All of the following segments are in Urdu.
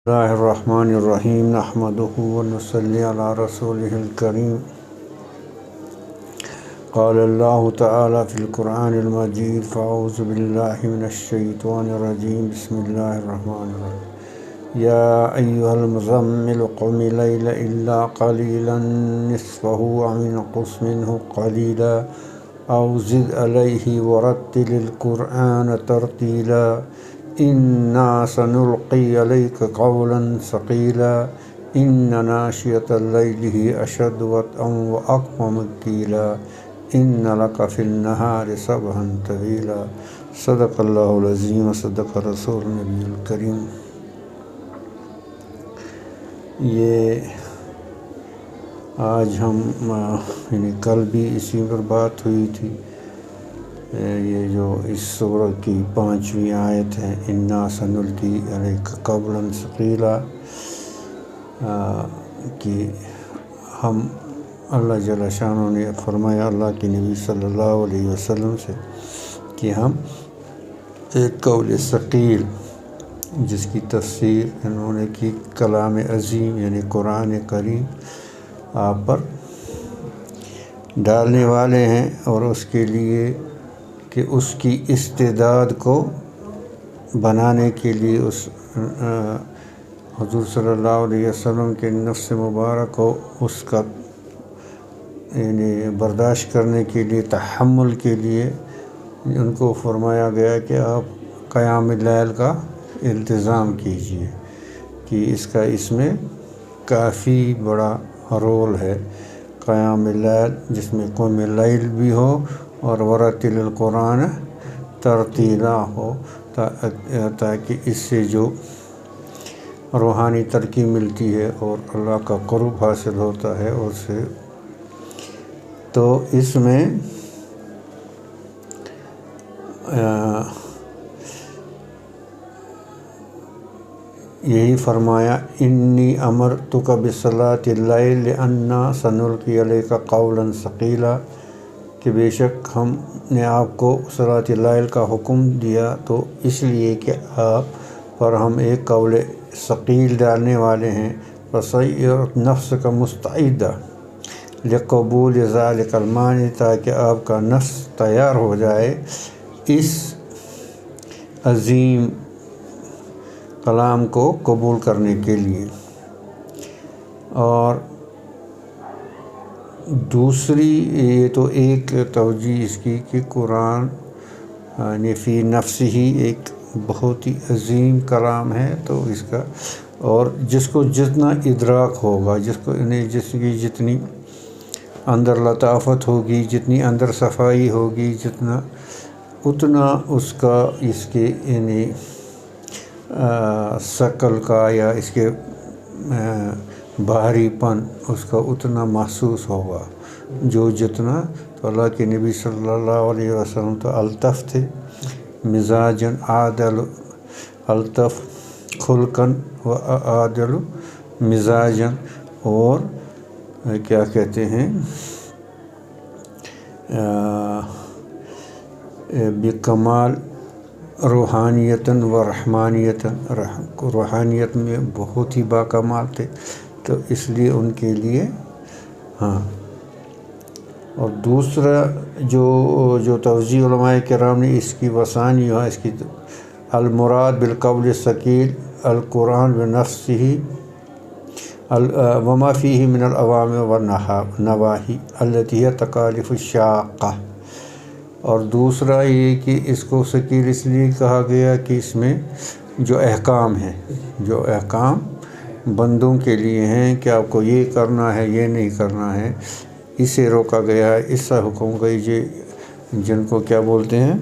اللہ الرحمن الرحیم نحمدہ ونصلی علی رسولہ الکریم قال اللہ تعالی فی القرآن المجید فاعوذ باللہ من الشیطان الرجیم بسم اللہ الرحمن الرحیم یا ایہا المزمل قم اللیل الا قلیلا نصفہ او انقص منہ قلیلا او زد علیہ ورتل القرآن ترتیلا إنا سنلقي عليك قولا ثقيلا إن ناشئة الليل هي أشد وطئا وأقوم قيلا إن لك في النهار سبحا طويلا صدق الله العظيم وصدق رسول النبي الكريم۔ یہ آج ہم یعنی کل بھی اسی پر بات ہوئی تھی، یہ جو اس سورۃ کی 5ویں آیت ہے انا سنلقی علیک قولا ثقیلا، کہ ہم اللہ جل شانہ نے فرمایا اللہ کے نبی صلی اللہ علیہ وسلم سے کہ ہم ایک قول ثقیل، جس کی تفسیر انہوں نے کی کلام عظیم یعنی قرآن کریم، آپ پر ڈالنے والے ہیں، اور اس کے لیے کہ اس کی استعداد کو بنانے کے لیے اس حضور صلی اللہ علیہ وسلم کے نفس مبارک کو اس کا یعنی برداشت کرنے کے لیے، تحمل کے لیے ان کو فرمایا گیا کہ آپ قیام اللیل کا التزام کیجیے، کہ اس میں کافی بڑا رول ہے قیام اللیل، جس میں قوم اللیل بھی ہو اور ورتل القرآن ترتیلا ہو، تاکہ اس سے جو روحانی ترقی ملتی ہے اور اللہ کا قرب حاصل ہوتا ہے اور سے، تو اس میں یہی فرمایا انی امرتک بصلاۃ اللیل لأنا سنلقی علیک قولا ثقیلا، کہ بے شک ہم نے آپ کو صلاۃ اللیل کا حکم دیا تو اس لیے کہ آپ پر ہم ایک قول ثقیل ڈالنے والے ہیں، فصیر نفس کا مستعدہ لقبول ذلک المعنی، تاکہ آپ کا نفس تیار ہو جائے اس عظیم کلام کو قبول کرنے کے لیے۔ اور دوسری یہ تو ایک توجہ اس کی کہ قرآن یعنی فی نفس ہی ایک بہت ہی عظیم کلام ہے، تو اس کا اور جس کو جتنا ادراک ہوگا، جس کی جتنی اندر لطافت ہوگی، جتنی اندر صفائی ہوگی، اتنا اس کا اس کے یعنی ثقل کا یا اس کے باہری پن اس کا اتنا محسوس ہوگا، جو جتنا تو اللہ کے نبی صلی اللہ علیہ وسلم تو الطف تھے، مزاجن عادل، الطف خلقن و عادل مزاجن، اور کیا کہتے ہیں بکمال روحانیتاً و رحمانیتاً، روحانیت میں بہت ہی باکمال تھے، تو اس لیے ان کے لیے ہاں۔ اور دوسرا جو توجیہ علماء کرام نے اس کی وسانی ہے، اس کی المراد بالقول الثقیل القرآن بنفسہ وما فیہ من الاوامر والنواہی التی ہے تکالیف الشاقہ، اور دوسرا یہ کہ اس کو ثقیل اس لیے کہا گیا کہ اس میں جو احکام ہیں، جو احکام بندوں کے لیے ہیں کہ آپ کو یہ کرنا ہے، یہ نہیں کرنا ہے، اسے روکا گیا ہے، اس سے حکم کیجیے، جن کو کیا بولتے ہیں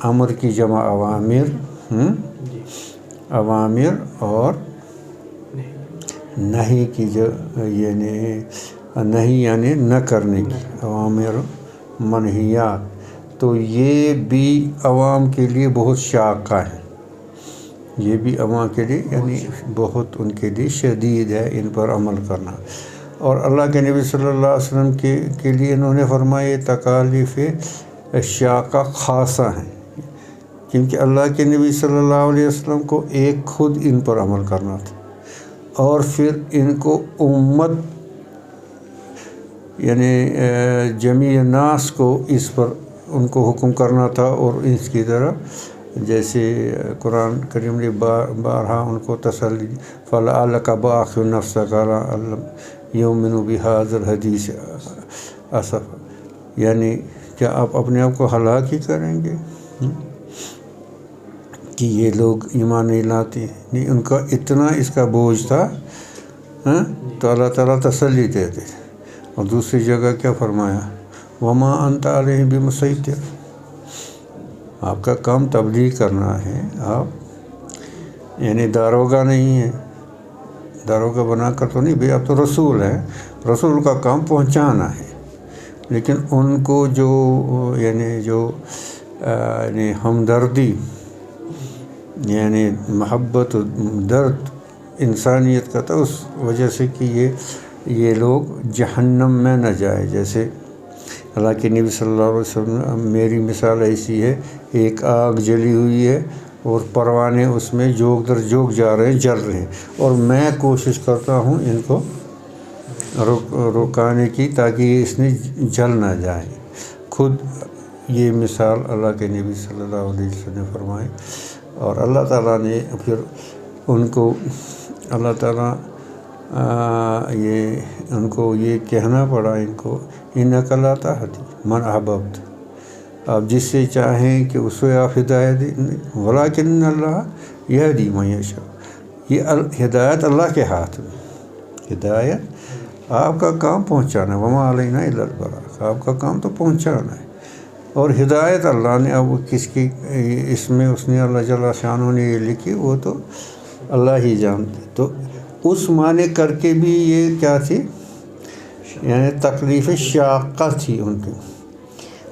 امر کی جمع اوامر اور نہیں کی یعنی نہیں یعنی نہ کرنے کی، اوامر منہیات، تو یہ بھی عوام کے لیے بہت شاقہ ہے، یہ بھی عوام کے لیے یعنی بہت ان کے لیے شدید ہے ان پر عمل کرنا۔ اور اللہ کے نبی صلی اللہ علیہ وسلم کے لیے انہوں نے فرمایا یہ تکالیف شاقہ خاصہ ہیں، کیونکہ اللہ کے نبی صلی اللہ علیہ وسلم کو ایک خود ان پر عمل کرنا تھا، اور پھر ان کو امت یعنی جمیع ناس کو اس پر ان کو حکم کرنا تھا، اور اس کی طرح جیسے قرآن کریم نے بارہا ان کو تسلی فَلَعَلَّكَ بَاخِعٌ نَفْسَكَ عَلَىٰ أَلَّا يُؤْمِنُوا بِهَٰذَا الْحَدِيثِ آسفا، یعنی کیا آپ اپنے آپ کو ہلاک ہی کریں گے کہ یہ لوگ ایمان نہیں لاتے؟ نہیں، ان کا اتنا اس کا بوجھ تھا تو اللہ تعالیٰ تسلی دیتے تھے۔ اور دوسری جگہ کیا فرمایا؟ وَمَا أَنْتَ عَلَيْهِم بِمُصَيْطِرٍ، آپ کا کام تبلیغ کرنا ہے، آپ یعنی داروغہ نہیں ہے، داروغہ بنا کر تو نہیں بھئی، آپ تو رسول ہیں، رسول کا کام پہنچانا ہے۔ لیکن ان کو جو یعنی ہمدردی یعنی محبت و درد انسانیت کا تھا، اس وجہ سے کہ یہ لوگ جہنم میں نہ جائے۔ جیسے اللہ کے نبی صلی اللہ علیہ وسلم، میری مثال ایسی ہے، ایک آگ جلی ہوئی ہے اور پروانے اس میں جوگ در جوگ جا رہے ہیں، جل رہے ہیں، اور میں کوشش کرتا ہوں ان کو رکانے کی تاکہ یہ اس میں جل نہ جائے۔ خود یہ مثال اللہ کے نبی صلی اللہ علیہ وسلم نے فرمائی، اور اللہ تعالیٰ نے پھر ان کو اللہ تعالیٰ ان کو یہ کہنا پڑا، ان کو اِنَّکَ لَا تَهْدِی مَنْ أَحْبَبْتَ، آپ جس سے چاہیں کہ اس کو آپ ہدایت دیں، وَلَٰكِنَّ اللَّهَ يَهْدِی مَن يَشَاءُ، یہ ہدایت اللہ کے ہاتھ میں، ہدایت آپ کا کام پہنچانا ہے، وَمَا عَلَيْنَا إِلَّا الْبَلَاغُ، آپ کا کام تو پہنچانا ہے، اور ہدایت اللہ نے اب کس کی اس میں اس نے اللہ جل شانہ نے یہ لکھی، وہ تو اللہ ہی جانتے۔ تو اس معنی کر کے بھی یہ کیا تھی، یعنی تکلیف شاقہ تھی ان کی۔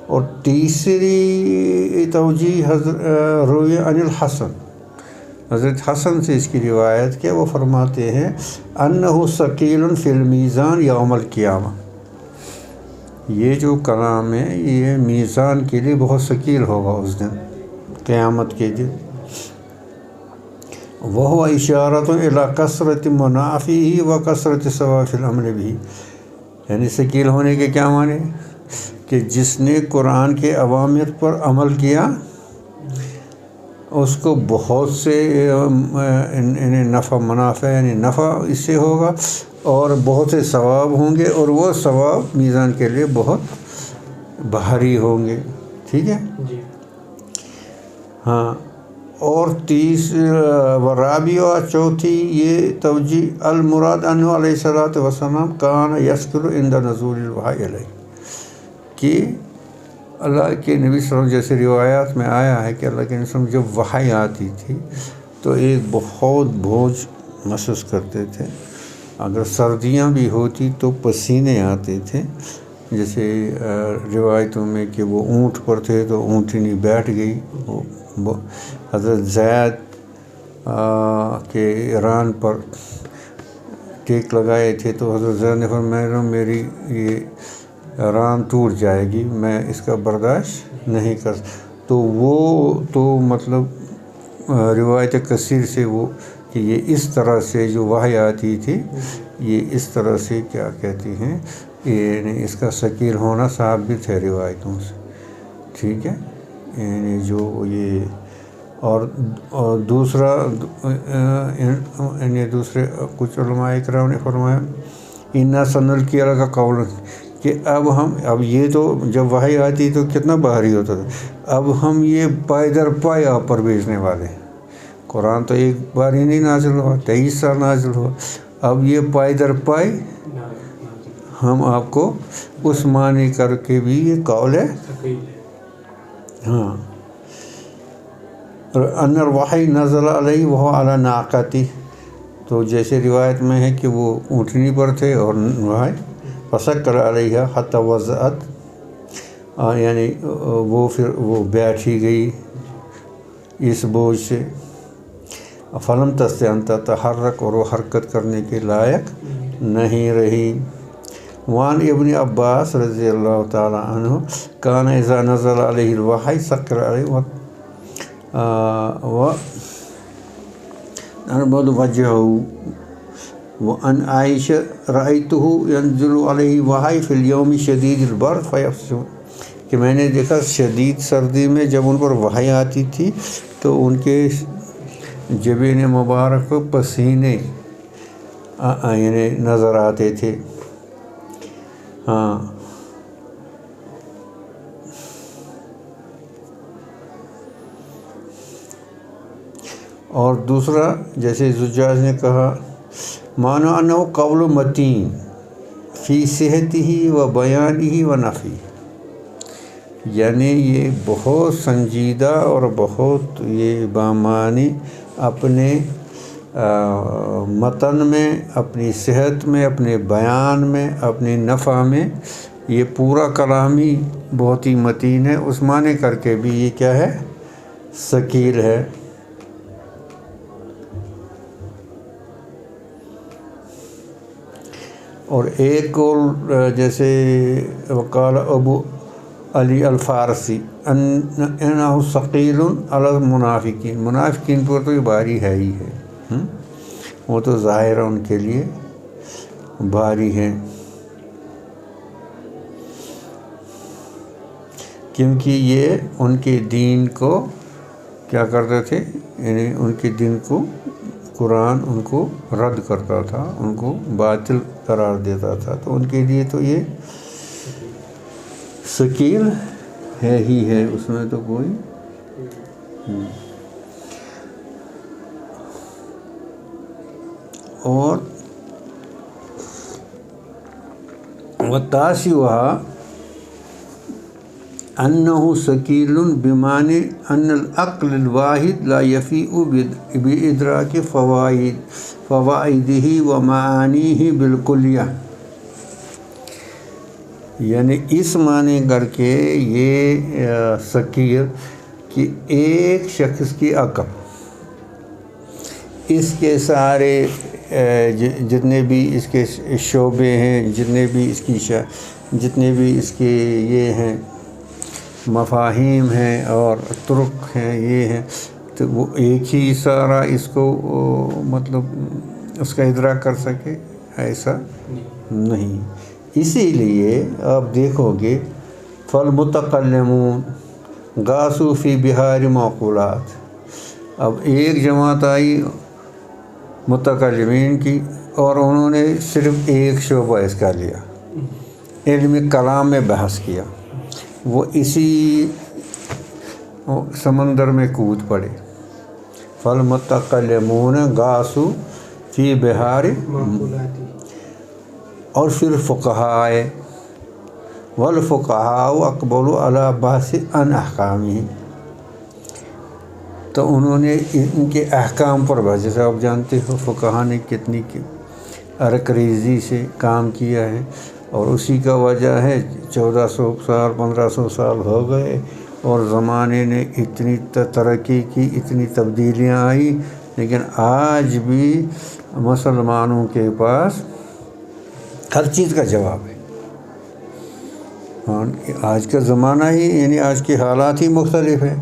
اور تیسری توجیہ روی عن الحسن، حضرت حسن سے اس کی روایت کیا، وہ فرماتے ہیں انہ ثقیل فی المیزان یوم القیامہ، یہ جو کلام ہے یہ میزان کے لیے بہت ثقیل ہوگا اس دن، قیامت کے دن۔ وہو اشارۃ الی کثرۃ منافعہ و کثرۃ ثواب العمل بہ، یعنی ثقیل ہونے کے کیا معنی، کہ جس نے قرآن کے اوامر پر عمل کیا اس کو بہت سے نفع منافع یعنی نفع اس سے ہوگا، اور بہت سے ثواب ہوں گے، اور وہ ثواب میزان کے لیے بہت بھاری ہوں گے، ٹھیک ہے جی ہاں۔ اور رابعہ چوتھی یہ توجیہ المراد انہ علیہ الصلوۃ والسلام کان یذکر عند نزول الوحی علیہ، کہ اللہ کے نبی صلی اللہ علیہ وسلم جیسے روایات میں آیا ہے کہ اللہ کے نبی صلی اللہ علیہ وسلم جب وحی آتی تھی تو ایک بہت بوجھ محسوس کرتے تھے، اگر سردیاں بھی ہوتی تو پسینے آتے تھے، جیسے روایتوں میں کہ وہ اونٹ پر تھے تو اونٹنی بیٹھ گئی۔ حضرت زید کے ایران پر ٹیک لگائے تھے تو حضرت زید نے فرمایا میری یہ ایران ٹوٹ جائے گی، میں اس کا برداشت نہیں کر، تو وہ تو مطلب روایت کثیر سے وہ کہ یہ اس طرح سے جو وحی آتی تھی یہ اس طرح سے کیا کہتی ہیں، یعنی اس کا ثقیل ہونا ثابت ہے روایتوں سے، ٹھیک ہے، یعنی جو یہ اور دوسرا یعنی دوسرے کچھ علماء کرام نے فرمایا اِنَّا سَنُلْقِي عَلَيْكَ قَوْلًا، کہ اب یہ تو جب وحی آتی تو کتنا بھاری ہوتا تھا، اب ہم یہ پائے در پائے آپ پر بھیجنے والے ہیں۔ قرآن تو ایک بار ہی نہیں نازل ہوا، 23 سال نازل ہوا، اب یہ پائے در پائے ہم آپ کو اس معنی کر کے بھی یہ قول ہے ہاں۔ ان الوحی نزل علیہ وہو علی ناقتی، تو جیسے روایت میں ہے کہ وہ اونٹنی پر تھے اور وحی فسکر علیہ حتی وضعت، یعنی وہ پھر وہ بیٹھ ہی گئی اس بوجھ سے، فلم تستطع ان تتحرک، اور وہ حرکت کرنے کے لائق نہیں رہی۔ وعن ابن عباس رضی اللہ تعالی عنہ کان اذا نزل علیہ الوحی سکر علیہ ونربد وجہہ، وَأَنْ عَائِشَةَ رَأَيْتُهُ يَنزِلُ عَلَيْهِ وَحْيٌ فِي الْيَوْمِ شَدِيدِ الْبَرْدِ فَيَفْصِحُ کہ میں نے دیکھا شدید سردی میں جب ان پر وحی آتی تھی تو ان کے جبین مبارک پسینے یعنی نظر آتے تھے. ہاں اور دوسرا جیسے زجاج نے کہا معنی انہ قول متین فی صحتہ و بیانہ و نفی، یعنی یہ بہت سنجیدہ اور بہت یہ بامعنی اپنے متن میں، اپنی صحت میں، اپنے بیان میں، اپنی نفع میں، یہ پورا کلام ہی بہت ہی متین ہے. اس معنی کر کے بھی یہ کیا ہے؟ ثقیل ہے. اور ایک اور جیسے وقال ابو علی الفارسی انہ ثقیل علی المنافقین، منافقین پر تو یہ بھاری ہے ہی ہے، وہ تو ظاہر ان کے لیے بھاری ہے، کیونکہ یہ ان کے دین کو کیا کرتے تھے، یعنی ان کے دین کو قرآن ان کو رد کرتا تھا، ان کو باطل قرار دیتا تھا، تو ان کے لیے تو یہ ثقیل ہے ہی ہے، اس میں تو کوئی اور وَتَاسِعُهَا أَنَّهُ ثَقِيلٌ بِمَعْنَى أَنَّ الْعَقْلَ الْوَاحِدَ لَا يَفِيءُ بِإِدْرَاكِ فَوَائِدِهِ وَمَعَانِيهِ بِالْكُلِّيَّةِ، یعنی اس معنی کر کے یہ ثقیل کہ ایک شخص کی عقل اس کے سارے جتنے بھی اس کے شعبے ہیں، جتنے بھی اس کے یہ ہیں مفاہیم ہیں اور طرق ہیں، یہ ہیں، تو وہ ایک ہی سارا اس کو مطلب اس کا ادراک کر سکے، ایسا نہیں. اسی لیے آپ دیکھو گے فالمتکلمون غاصوا فی بحار معقولات، اب ایک جماعت آئی متکلمین کی اور انہوں نے صرف ایک شعبہ اس کا لیا، علم کلام میں بحث کیا، وہ اسی سمندر میں کود پڑے. فالمتکلمون غاصوا فی بحار، اور پھر فقہاء آئے، والفقہاء اقبلوا علی بحث عن احکامہ، تو انہوں نے ان کے احکام پر بحث، جیسے آپ جانتے ہو فقہاء نے کتنی عرق ریزی سے کام کیا ہے، اور اسی کا وجہ ہے 1400 سال 1500 سال ہو گئے اور زمانے نے اتنی ترقی کی، اتنی تبدیلیاں آئی، لیکن آج بھی مسلمانوں کے پاس ہر چیز کا جواب ہے. آج کا زمانہ ہی یعنی آج کے حالات ہی مختلف ہیں،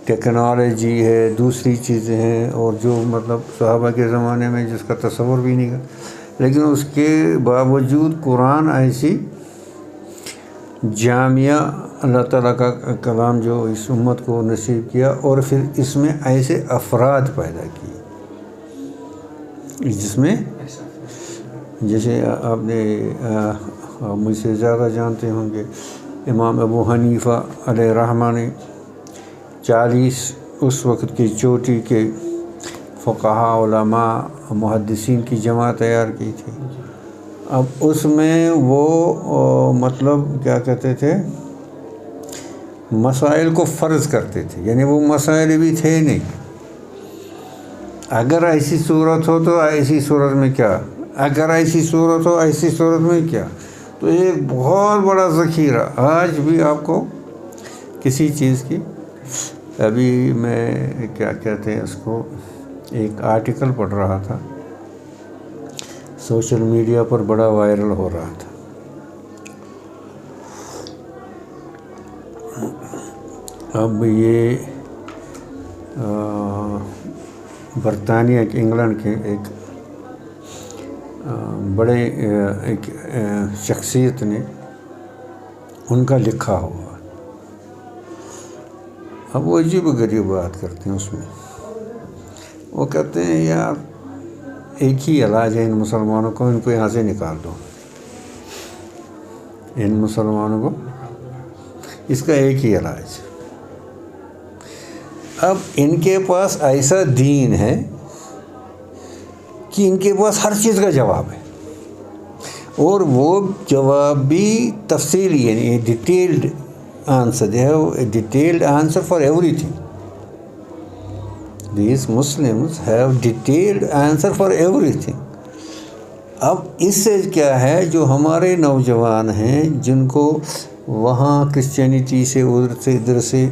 ٹیکنالوجی ہے، دوسری چیزیں ہیں، اور جو مطلب صحابہ کے زمانے میں جس کا تصور بھی نہیں کر، لیکن اس کے باوجود قرآن ایسی جامعہ اللہ تعالیٰ کا کلام جو اس امت کو نصیب کیا، اور پھر اس میں ایسے افراد پیدا کیے جس میں جیسے آپ نے مجھ سے زیادہ جانتے ہوں گے امام ابو حنیفہ علیہ رحمہ نے 40 اس وقت کی چوٹی کے فقہاء علماء محدثین کی جماعت تیار کی تھی. اب اس میں وہ مطلب کیا کہتے تھے، مسائل کو فرض کرتے تھے، یعنی وہ مسائل بھی تھے نہیں، اگر ایسی صورت ہو تو ایسی صورت میں کیا، اگر ایسی صورت ہو ایسی صورت میں کیا. تو ایک بہت بڑا ذخیرہ آج بھی آپ کو کسی چیز کی. ابھی میں کیا کہتے ہیں اس کو، ایک آرٹیکل پڑھ رہا تھا، سوشل میڈیا پر بڑا وائرل ہو رہا تھا. اب یہ برطانیہ کے انگلینڈ کے ایک بڑے ایک شخصیت نے ان کا لکھا ہوا. اب وہ عجیب و غریب بات کرتے ہیں اس میں. وہ کہتے ہیں یار ایک ہی علاج ہے ان مسلمانوں کو، ان کو یہاں سے نکال دو. ان مسلمانوں کو اس کا ایک ہی علاج. اب ان کے پاس ایسا دین ہے کہ ان کے پاس ہر چیز کا جواب ہے، اور وہ جواب بھی تفصیلی، یعنی detailed answer. They have a detailed answer for every thing. These Muslims have detailed answer for every thing. اب اس سے کیا ہے، جو ہمارے نوجوان ہیں جن کو وہاں کرسچینٹی سے ادھر سے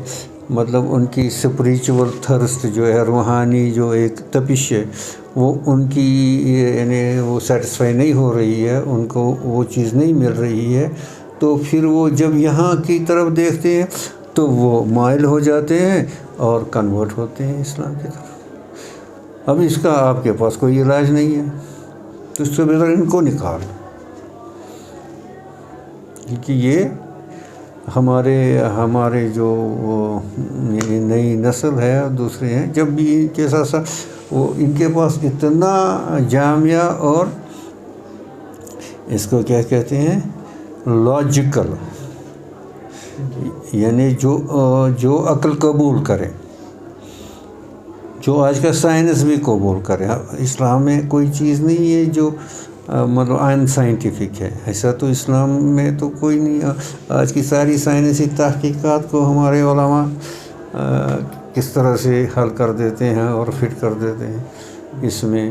مطلب ان کی اسپریچول تھرسٹ جو ہے، روحانی جو ایک تپش ہے، وہ ان کی یعنی وہ سیٹسفائی نہیں ہو رہی ہے، ان کو وہ چیز نہیں مل رہی ہے. تو پھر وہ جب یہاں کی طرف دیکھتے ہیں تو وہ مائل ہو جاتے ہیں اور کنورٹ ہوتے ہیں اسلام کی طرف. اب اس کا آپ کے پاس کوئی علاج نہیں ہے، تو اس سے بہتر ان کو نکال، کیونکہ یہ ہمارے جو نئی نسل ہے اور دوسرے ہیں، جب بھی ان کے ساتھ ساتھ وہ ان کے پاس اتنا جامعہ اور اس کو کیا کہتے ہیں لاجیکل، یعنی جو عقل قبول کرے، جو آج کا سائنس بھی قبول کرے. اسلام میں کوئی چیز نہیں ہے جو مطلب ان سائنٹیفک ہے. ایسا تو اسلام میں تو کوئی نہیں. آج کی ساری سائنسی تحقیقات کو ہمارے علماء کس طرح سے حل کر دیتے ہیں اور فٹ کر دیتے ہیں، اس میں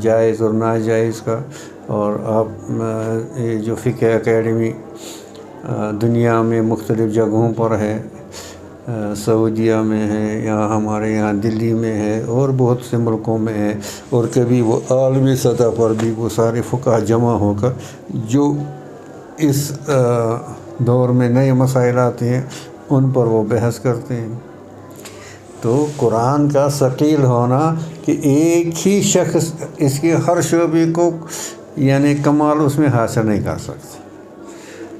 جائز اور ناجائز کا. اور آپ یہ جو فقہ اکیڈمی دنیا میں مختلف جگہوں پر ہے، سعودیہ میں ہے، یا ہمارے یہاں دلی میں ہے، اور بہت سے ملکوں میں ہے، اور کبھی وہ عالمی سطح پر بھی وہ سارے فقہ جمع ہو کر جو اس دور میں نئے مسائل آتے ہیں ان پر وہ بحث کرتے ہیں. تو قرآن کا ثقیل ہونا کہ ایک ہی شخص اس کے ہر شعبے کو یعنی کمال اس میں حاصل نہیں کر سکتے.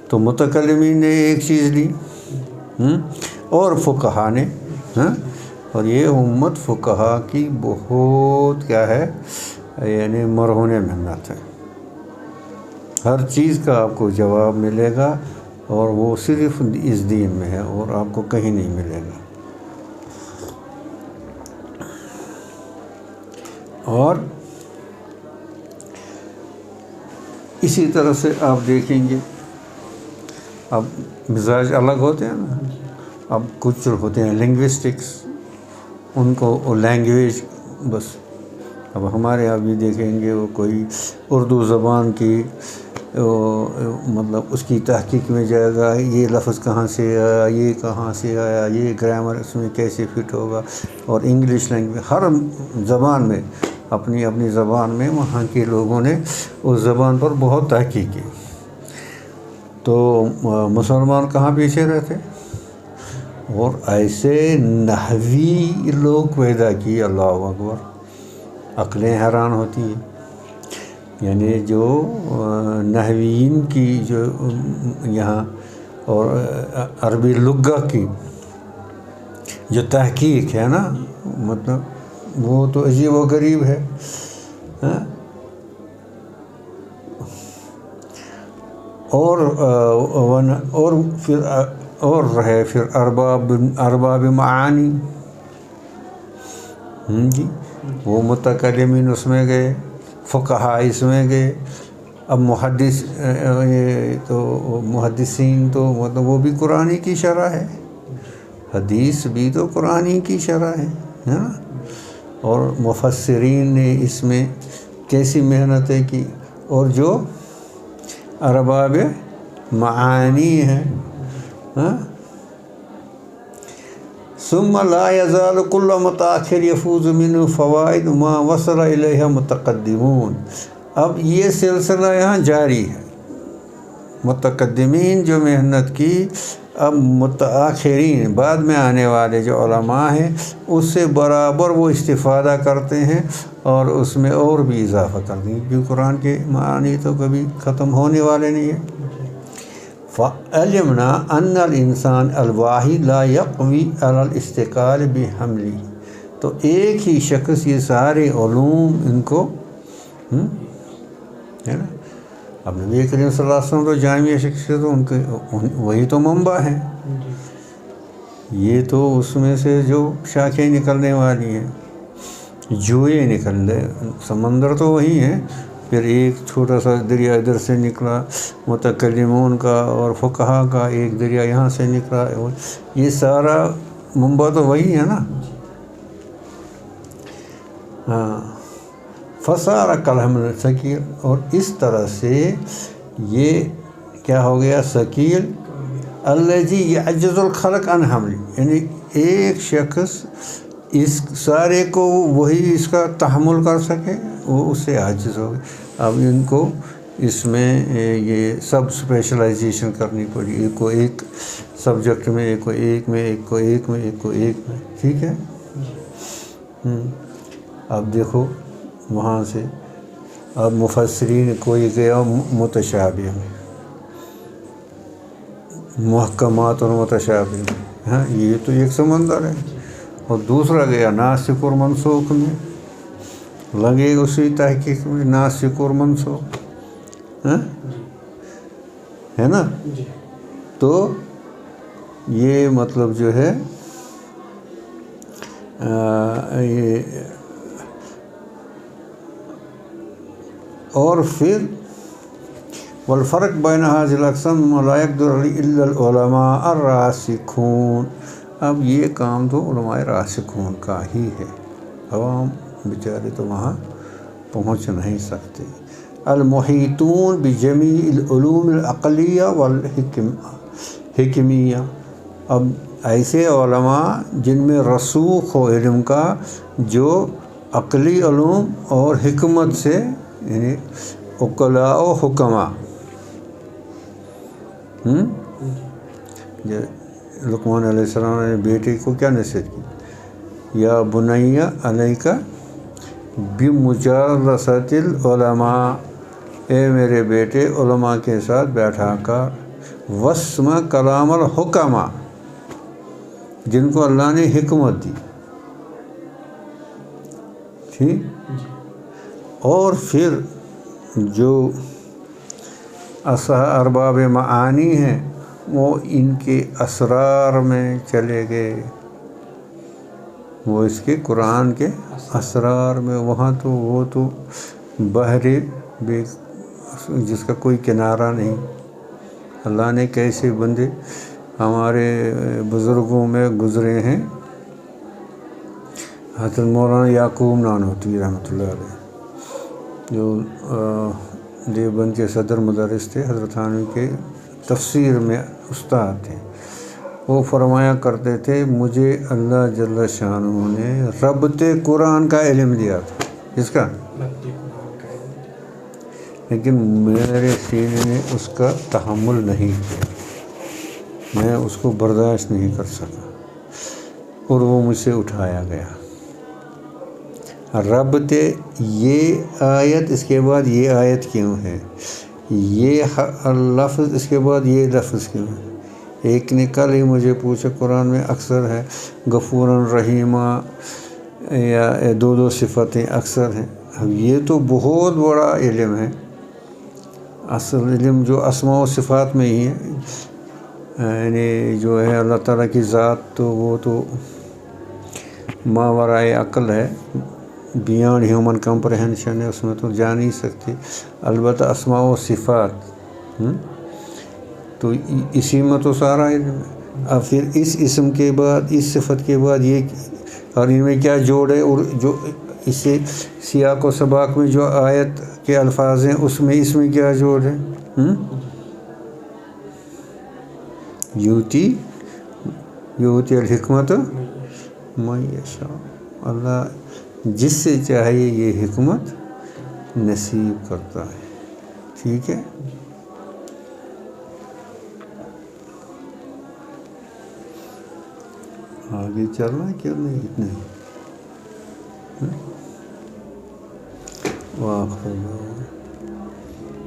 تو متکلمین نے ایک چیز لی اور فقہا نے، اور یہ امت فقہا کی بہت کیا ہے یعنی مرہون محنت ہے. ہر چیز کا آپ کو جواب ملے گا، اور وہ صرف اس دین میں ہے اور آپ کو کہیں نہیں ملے گا. اور اسی طرح سے آپ دیکھیں گے اب مزاج الگ ہوتے ہیں نا. اب کچھ ہوتے ہیں لنگوسٹکس، ان کو لینگویج بس. اب ہمارے یہاں بھی دیکھیں گے وہ کوئی اردو زبان کی مطلب اس کی تحقیق میں جائے گا، یہ لفظ کہاں سے آیا، یہ کہاں سے آیا، یہ گرامر اس میں کیسے فٹ ہوگا. اور انگلش لینگویج ہر زبان میں اپنی اپنی زبان میں وہاں کے لوگوں نے اس زبان پر بہت تحقیق کی. تو مسلمان کہاں پیچھے رہتے، اور ایسے نحوی لوگ پیدا کیے، اللہ اکبر، عقلیں حیران ہوتی ہیں. یعنی جو نحویین کی جو یہاں اور عربی لغہ کی جو تحقیق ہے نا، مطلب وہ تو عجیب و غریب ہے. اور پھر اور رہے پھر ارباب معانی، جی وہ متکلمین اس میں گئے، فقہا اس میں گئے. اب محدث تو محدثین تو مطلب وہ بھی قرآن کی شرح ہے، حدیث بھی تو قرآن کی شرح ہے نا. اور مفسرین نے اس میں کیسی محنتیں کی. اور جو ارباب معانی ہیں، ثم لا يزال كل متأخر يفوز منه فوائد ما وصل إليها متقدمون. اب یہ سلسلہ یہاں جاری ہے. متقدمین جو محنت کی اب متأخرین بعد میں آنے والے جو علماء ہیں اس سے برابر وہ استفادہ کرتے ہیں اور اس میں اور بھی اضافہ کرتے ہیں، کیونکہ قرآن کے معانی تو کبھی ختم ہونے والے نہیں ہیں۔ فعلمنا ان الانسان الواحد لا يقوی علی الاستقال بحملی، تو ایک ہی شخص یہ سارے علوم ان کو ہے نا، اب نبی کریم صلی اللہ علیہ وسلم تو جامعہ شخصیت تو ان کے وہی تو منبع ہیں، یہ تو اس میں سے جو شاخیں نکلنے والی ہیں، جوئے نکل رہے، سمندر تو وہی ہیں، پھر ایک چھوٹا سا دریا ادھر سے نکلا متکلمون کا اور فقہا کا، ایک دریا یہاں سے نکلا، یہ سارا منبع تو وہی ہے نا۔ ہاں، فصار کالحمل ثقیل، اور اس طرح سے یہ کیا ہو گیا ثقیل، الذی یعجز الخلق عن حمل، یعنی ایک شخص اس سارے کو وہی اس کا تحمل کر سکے، وہ اس سے عاجز ہو گیا۔ اب ان کو اس میں یہ سب اسپیشلائزیشن کرنی پڑی، ایک کو ایک سبجیکٹ میں، ایک کو ایک میں، ایک کو ایک میں، ایک کو ایک میں، ٹھیک ہے۔ اب دیکھو وہاں سے اب مفسرین کوئی گیا متشابہ میں، محکمات اور متشابہ میں، ہاں یہ تو ایک سمندر ہے، اور دوسرا گیا ناسخ اور منسوخ میں، لگے اسی تحقیق میں ناسخ اور منسوخ، ہے نا۔ تو یہ مطلب جو ہے یہ، اور پھر والفرق بین هذه الاقسام لا يقدر الا العلماء الراسخون، اب یہ کام تو علماء راسخون کا ہی ہے، عوام بیچارے تو وہاں پہنچ نہیں سکتے۔ المحیطون بجمیع العلوم العقلیہ والحکمیہ، اب ایسے علماء جن میں رسوخ ہو علم کا، جو عقلی علوم اور حکمت سے، یعنی عقلاء و حکماء، لقمان علیہ السلام نے بیٹے کو کیا نصیحت کی، یا بنی علیک بمجالست العلماء، اے میرے بیٹے علماء کے ساتھ بیٹھا کر، واسمع کلام الحکماء، جن کو اللہ نے حکمت دی، ٹھیک۔ اور پھر جو ارباب معانی ہیں وہ ان کے اسرار میں چلے گئے، وہ اس کے قرآن کے اسرار میں، وہاں تو وہ تو بحر بے جس کا کوئی کنارہ نہیں، اللہ نے کیسے بندے ہمارے بزرگوں میں گزرے ہیں، حضرت مولانا یعقوب نانوتوی رحمۃ اللہ علیہ، جو دیوبند کے صدر مدرس تھے، حضرت تھانوی کے تفسیر میں استاد تھے، وہ فرمایا کرتے تھے مجھے اللہ جل شانہ نے ربط قرآن کا علم دیا تھا، اس کا، لیکن میرے سینے نے اس کا تحمل نہیں کیا، میں اس کو برداشت نہیں کر سکا، اور وہ مجھ سے اٹھایا گیا۔ ربط، یہ آیت اس کے بعد یہ آیت کیوں ہے، یہ لفظ اس کے بعد یہ لفظ کیوں ہے؟ ایک نے کل ہی مجھے پوچھا، قرآن میں اکثر ہے غفور رحیمہ، یا دو صفتیں اکثر ہیں، اب یہ تو بہت بڑا علم ہے، اصل علم جو اسماء و صفات میں ہی ہے، یعنی جو ہے اللہ تعالیٰ کی ذات، تو وہ تو ماورائے عقل ہے، بیانڈ ہیومن کمپریہنشن ہے، اس میں تو جا نہیں سکتی، البتہ اسماء و صفات تو اسی میں تو سارا علم ہے۔ اب پھر اس اسم کے بعد، اس صفت کے بعد یہ، اور ان میں کیا جوڑ ہے، اور جو اس سے سیاق و سباق میں جو آیت کے الفاظ ہیں اس میں کیا جوڑ ہے، یوتی الحکمت من یشاء، اللہ جس سے چاہے یہ حکمت نصیب کرتا ہے، ٹھیک ہے۔ آگے چلنا کیا نہیں اتنے واقع